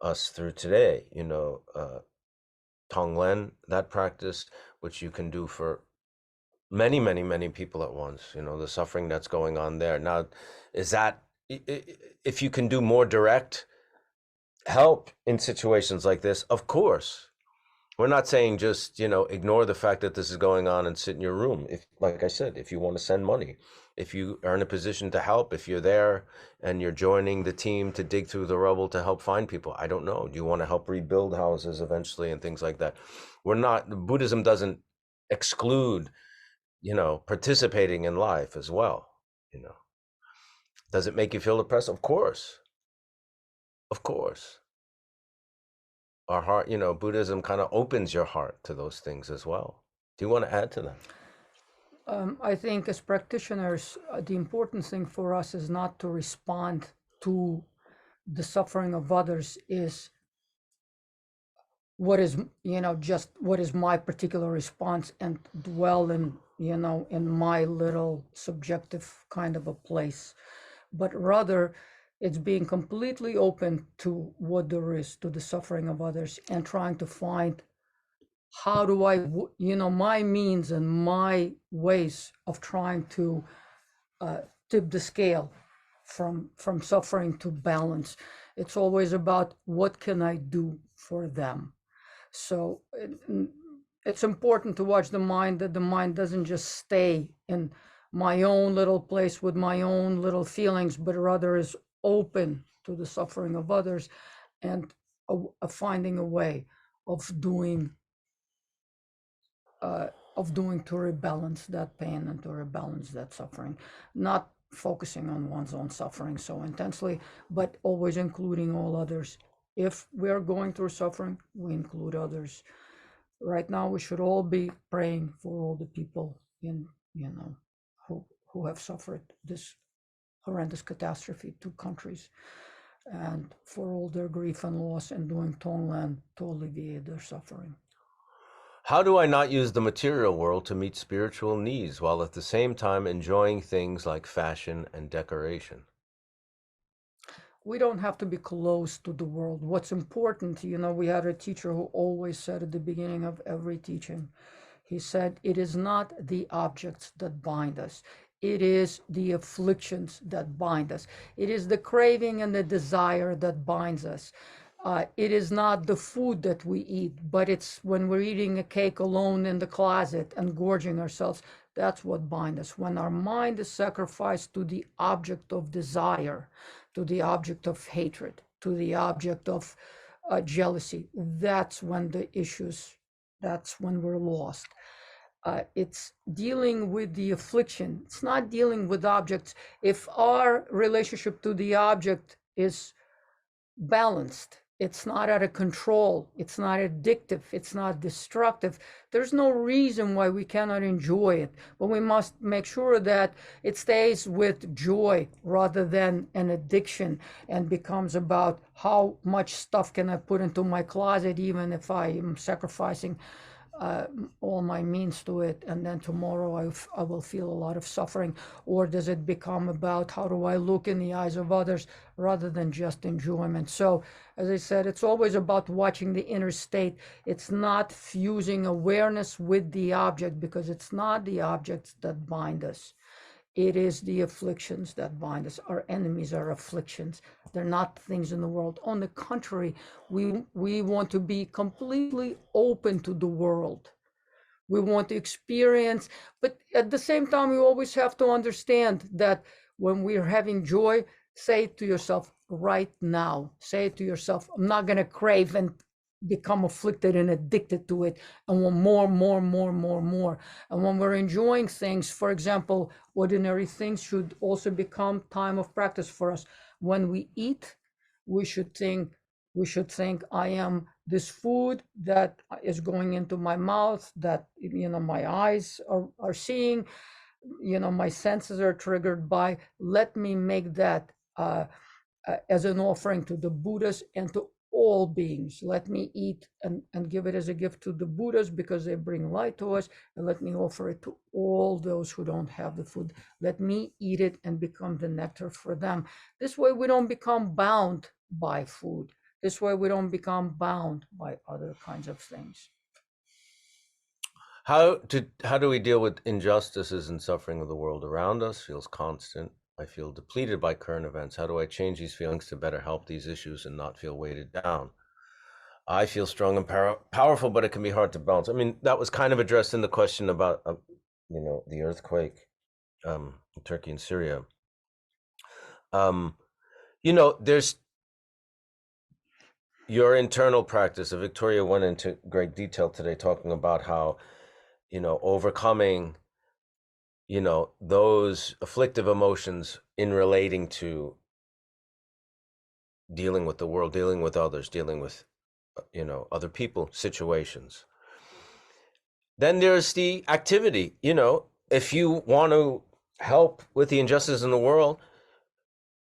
us through today. Tonglen, that practice, which you can do for many, many, many people at once. The suffering that's going on there. Now, is that if you can do more direct help in situations like this? Of course. We're not saying just, ignore the fact that this is going on and sit in your room. If, like I said, if you want to send money, if you are in a position to help, if you're there and you're joining the team to dig through the rubble to help find people, I don't know. Do you want to help rebuild houses eventually and things like that? Buddhism doesn't exclude, participating in life as well. Does it make you feel depressed? Of course. Of course. Our heart, Buddhism kind of opens your heart to those things as well. Do you want to add to that? I think as practitioners, the important thing for us is not to respond to the suffering of others, is what is, just what is my particular response, and dwell in, in my little subjective kind of a place, but rather It's being completely open to what there is, to the suffering of others, and trying to find how do I, my means and my ways of trying to tip the scale from suffering to balance. It's always about what can I do for them. So it's important to watch the mind, that the mind doesn't just stay in my own little place with my own little feelings, but rather is open to the suffering of others, and finding a way of doing to rebalance that pain and to rebalance that suffering, not focusing on one's own suffering so intensely, but always including all others. If we are going through suffering, we include others. Right now, we should all be praying for all the people in, who have suffered this horrendous catastrophe to countries, and for all their grief and loss, and doing Tonglen to alleviate their suffering. How do I not use the material world to meet spiritual needs while at the same time enjoying things like fashion and decoration? We don't have to be close to the world. What's important, we had a teacher who always said at the beginning of every teaching, he said, it is not the objects that bind us. It is the afflictions that bind us. It is the craving and the desire that binds us. It is not the food that we eat, but it's when we're eating a cake alone in the closet and gorging ourselves. That's what binds us. When our mind is sacrificed to the object of desire, to the object of hatred, to the object of jealousy, that's when that's when we're lost. It's dealing with the affliction. It's not dealing with objects. If our relationship to the object is balanced, it's not out of control, it's not addictive, it's not destructive, there's no reason why we cannot enjoy it. But we must make sure that it stays with joy rather than an addiction, and becomes about how much stuff can I put into my closet, even if I am sacrificing all my means to it, and then tomorrow I will feel a lot of suffering? Or does it become about how do I look in the eyes of others rather than just enjoyment? So, as I said, it's always about watching the inner state. It's not fusing awareness with the object, because it's not the objects that bind us. It is the afflictions that bind us. Our enemies are afflictions. They're not things in the world. On the contrary, we want to be completely open to the world. We want to experience, but at the same time, you always have to understand that when we're having joy, say it to yourself right now. Say it to yourself, I'm not going to crave and become afflicted and addicted to it and want more, more, more, more, more. And when we're enjoying things, for example, ordinary things should also become time of practice for us. When we eat, we should think, I am this food that is going into my mouth, that my eyes are seeing, my senses are triggered by. Let me make that as an offering to the Buddhas and to all beings. Let me eat and give it as a gift to the Buddhas because they bring light to us, and let me offer it to all those who don't have the food. Let me eat it and become the nectar for them. This way we don't become bound by food. This way we don't become bound by other kinds of things. How do we deal with injustices and suffering of the world around us? Feels constant. I feel depleted by current events. How do I change these feelings to better help these issues and not feel weighted down? I feel strong and powerful, but it can be hard to balance. I mean, that was kind of addressed in the question about, the earthquake in Turkey and Syria. There's your internal practice. Victoria went into great detail today talking about how, overcoming, those afflictive emotions in relating to dealing with the world, dealing with others, dealing with, other people, situations. Then there's the activity. If you want to help with the injustice in the world,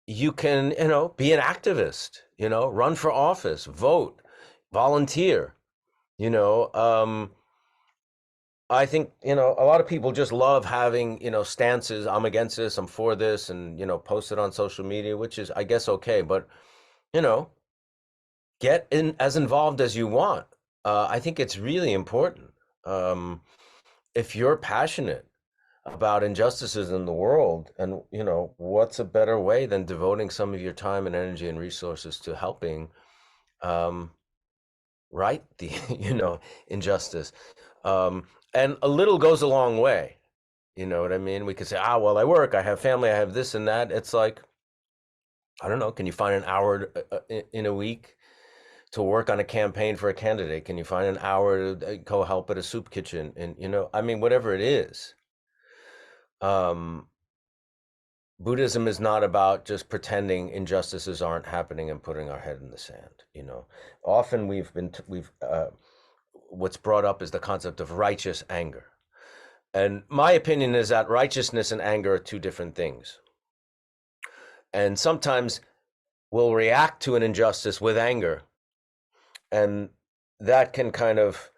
you can, be an activist, run for office, vote, volunteer, I think, a lot of people just love having, stances. I'm against this, I'm for this, and, post it on social media, which is, I guess, okay. But, you know, get in as involved as you want. I think it's really important. Um, if you're passionate about injustices in the world, and, what's a better way than devoting some of your time and energy and resources to helping um, right the, injustice. And a little goes a long way. You know what I mean? We could say, well, I work, I have family, I have this and that. It's like, I don't know, can you find an hour in a week to work on a campaign for a candidate? Can you find an hour to go help at a soup kitchen? And, I mean, whatever it is. Um, Buddhism is not about just pretending injustices aren't happening and putting our head in the sand. Often what's brought up is the concept of righteous anger. And my opinion is that righteousness and anger are two different things. And sometimes we'll react to an injustice with anger, and that can kind of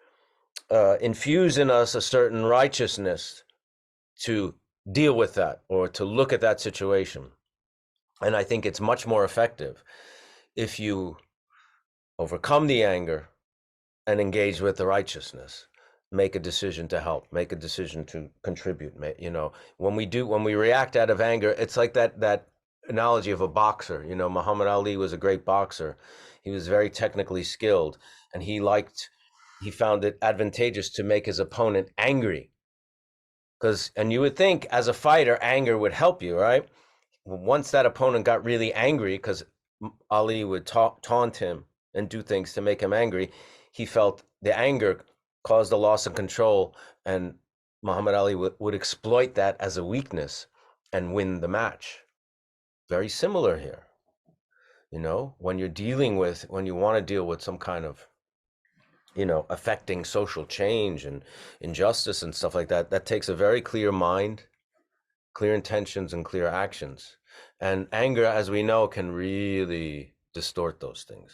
infuse in us a certain righteousness to deal with that or to look at that situation. And I think it's much more effective if you overcome the anger and engage with the righteousness, make a decision to help, make a decision to contribute. When we react out of anger, it's like that analogy of a boxer. Muhammad Ali was a great boxer. He was very technically skilled, and he found it advantageous to make his opponent angry, and you would think as a fighter, anger would help you, right? Once that opponent got really angry, because Ali would taunt him and do things to make him angry, he felt the anger caused a loss of control, and Muhammad Ali would exploit that as a weakness and win the match. Very similar here. When you want to deal with some kind of, affecting social change and injustice and stuff like that, that takes a very clear mind, clear intentions, and clear actions. And anger, as we know, can really distort those things.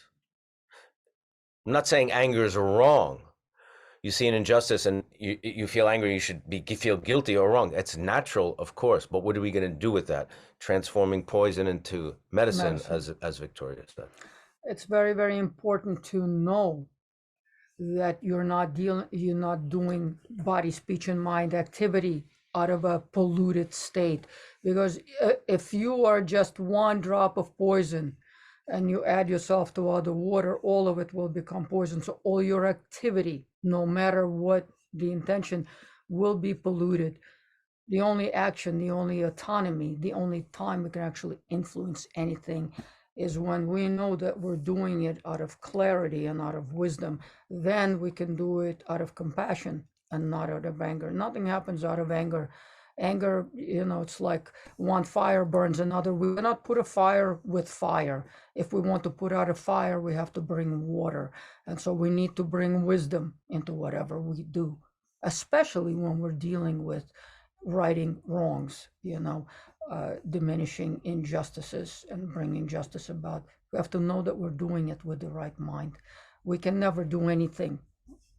I'm not saying anger is wrong. You see an injustice and you feel angry, you should feel guilty or wrong. It's natural, of course, but what are we going to do with that? Transforming poison into medicine, as Victoria said. It's very, very important to know that you're not doing body, speech, and mind activity out of a polluted state. Because if you are just one drop of poison and you add yourself to other water, all of it will become poison. So all your activity, no matter what the intention, will be polluted. The only action, the only autonomy, the only time we can actually influence anything is when we know that we're doing it out of clarity and out of wisdom. Then we can do it out of compassion and not out of anger. Nothing happens out of anger. Anger, it's like one fire burns another. We cannot put a fire with fire. If we want to put out a fire, we have to bring water. And so we need to bring wisdom into whatever we do, especially when we're dealing with righting wrongs, diminishing injustices and bringing justice about. We have to know that we're doing it with the right mind. We can never do anything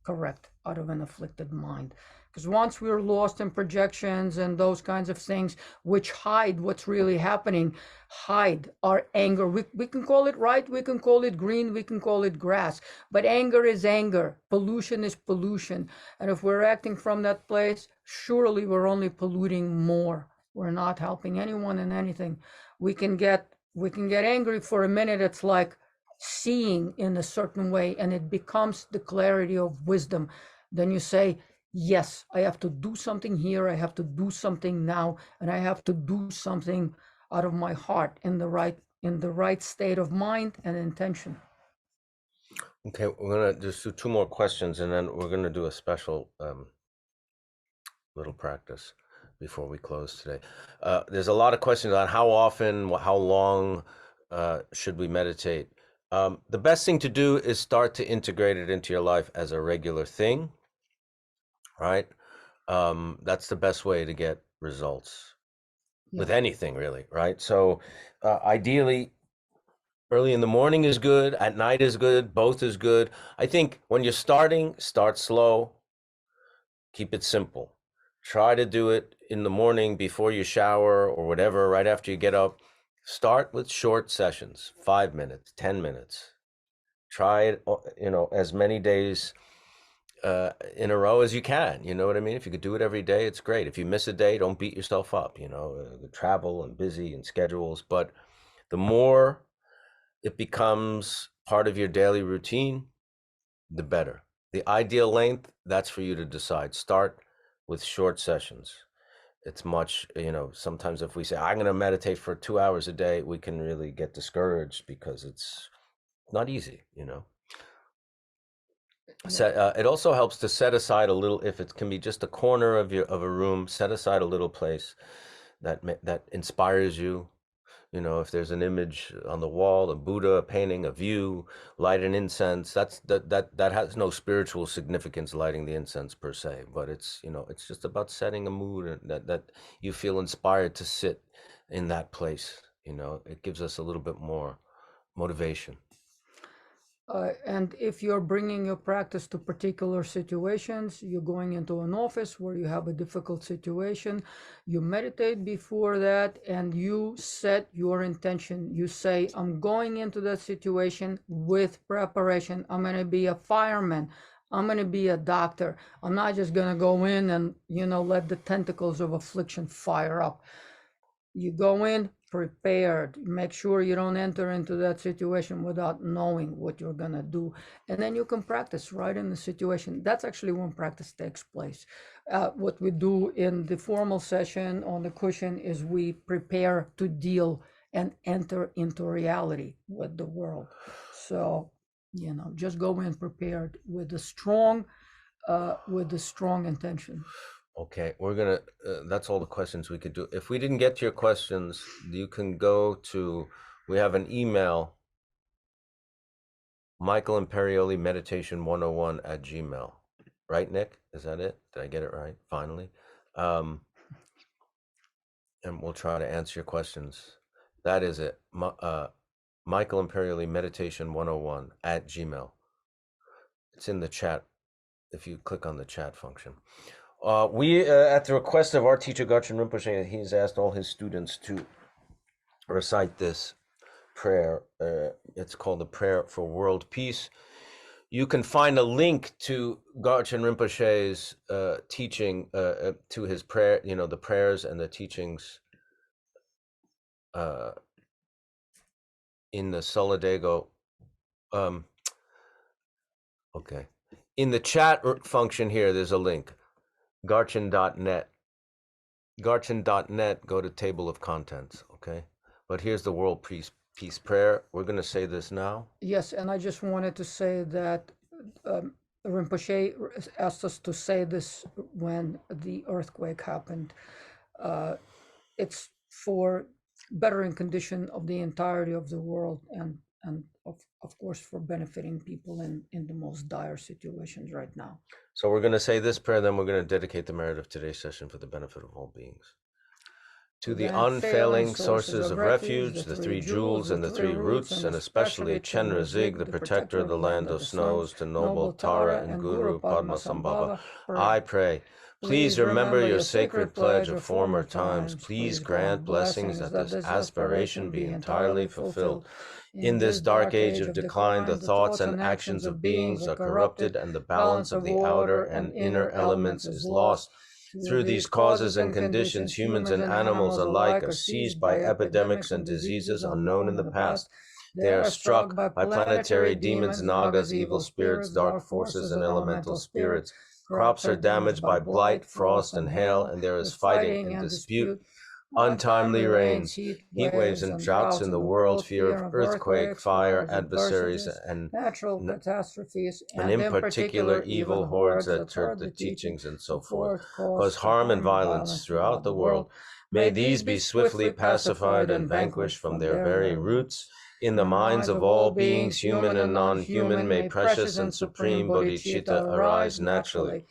correct out of an afflicted mind. Because once we're lost in projections and those kinds of things, which hide what's really happening, hide our anger. We can call it right, we can call it green, we can call it grass, but anger is anger. Pollution is pollution. And if we're acting from that place, surely we're only polluting more. We're not helping anyone in anything. We can get angry for a minute. It's like seeing in a certain way, and it becomes the clarity of wisdom. Then you say, yes, I have to do something here, I have to do something now, and I have to do something out of my heart in the right state of mind and intention. Okay, we're gonna just do two more questions, and then we're gonna do a special little practice before we close today. There's a lot of questions on how often, how long should we meditate. The best thing to do is start to integrate it into your life as a regular thing, right? That's the best way to get results with anything, really, right? So ideally, early in the morning is good, at night is good, both is good. I think when you're starting, start slow. Keep it simple. Try to do it in the morning before you shower or whatever, right after you get up. Start with short sessions, 5 minutes, 10 minutes. Try it, as many days in a row as you can. You know what I mean? If you could do it every day, it's great. If you miss a day, don't beat yourself up. The travel and busy and schedules. But the more it becomes part of your daily routine, the better. The ideal length, that's for you to decide. Start with short sessions. It's much, sometimes if we say, I'm going to meditate for 2 hours a day, we can really get discouraged because it's not easy. It also helps to set aside a little, if it can be just a corner of a room, set aside a little place that inspires you. If there's an image on the wall, a Buddha, a painting, a view, light an incense. That has no spiritual significance, lighting the incense per se, but it's just about setting a mood that you feel inspired to sit in that place. It gives us a little bit more motivation. And if you're bringing your practice to particular situations, you're going into an office where you have a difficult situation, you meditate before that and you set your intention. You say, I'm going into that situation with preparation. I'm going to be a fireman. I'm going to be a doctor. I'm not just going to go in and, let the tentacles of affliction fire up. You go in prepared. Make sure you don't enter into that situation without knowing what you're going to do. And then you can practice right in the situation. That's actually when practice takes place. What we do in the formal session on the cushion is we prepare to deal and enter into reality with the world. So, just go in prepared with a strong intention. Okay, that's all the questions we could do. If we didn't get to your questions, you can go to, we have an email, Michael Imperioli Meditation 101 at Gmail. Right, Nick? Is that it? Did I get it right? Finally. And we'll try to answer your questions. That is it. Michael Imperioli Meditation 101 at Gmail. It's in the chat if you click on the chat function. We, at the request of our teacher, Garchen Rinpoche, he's asked all his students to recite this prayer. It's called the Prayer for World Peace. You can find a link to Garchen Rinpoche's teaching, to his prayer, the prayers and the teachings in the Solidago. Okay. In the chat function here, there's a link. Garchen.net. Garchen.net, go to table of contents, okay? But here's the World Peace Prayer. We're going to say this now. Yes, and I just wanted to say that Rinpoche asked us to say this when the earthquake happened. It's for bettering condition of the entirety of the world and of course for benefiting people in the most dire situations right now. So we're going to say this prayer, then we're going to dedicate the merit of today's session for the benefit of all beings. To the unfailing sources of refuge, the three jewels and the three roots, and especially Chenra Zig, the protector of the land of snows, to noble Tara and Guru Padmasambhava, I pray. Please remember your sacred pledge of former times. Please grant blessings that this aspiration be entirely fulfilled. In this dark age of decline, the thoughts and actions of beings are corrupted, and the balance of the outer and inner elements is lost. Through these causes and conditions, humans and animals alike are seized by epidemics and diseases unknown in the past. They are struck by planetary demons, nagas, evil spirits, dark forces, and elemental spirits. Crops are damaged by blight, frost, and hail, and there is fighting and dispute. Untimely rains, heat waves, and droughts in the world, fear of earthquake, fire, adversaries, and natural catastrophes, and in particular evil hordes that turn the teachings and so forth, cause harm and violence throughout the world. May these be swiftly pacified and vanquished from their very roots. In the minds of all beings, human and non-human, may precious and supreme bodhicitta arise naturally.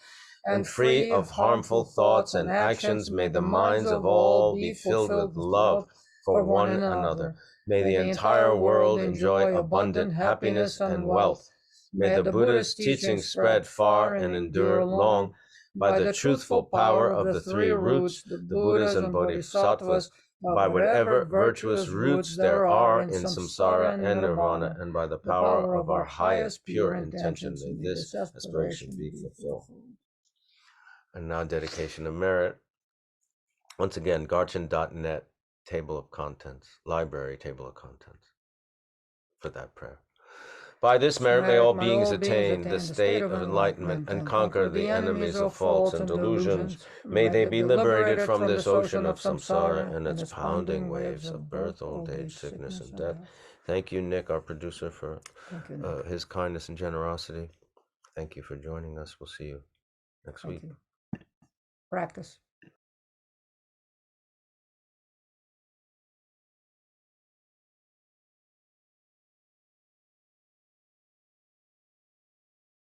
And free of harmful thoughts and actions, may the minds of all be filled with love for one another. May the entire world enjoy abundant happiness and wealth. May the Buddha's teachings spread far and endure long. by the truthful power of the three roots, the the Buddhas Buddhas and and Bodhisattvas, Bodhisattvas, by whatever virtuous virtuous roots there are in samsara and nirvana, and by the power of our highest pure intention, may this aspiration be fulfilled. And now dedication of merit. Once again, garchen.net, table of contents, library table of contents for that prayer. By this merit may all beings attain the state of enlightenment and conquer the enemies of faults and delusions. May they be liberated from this ocean of samsara and its pounding waves of birth, old age, sickness, and death. Thank you, Nick, our producer, for his kindness and generosity. Thank you for joining us. We'll see you next week. Practice.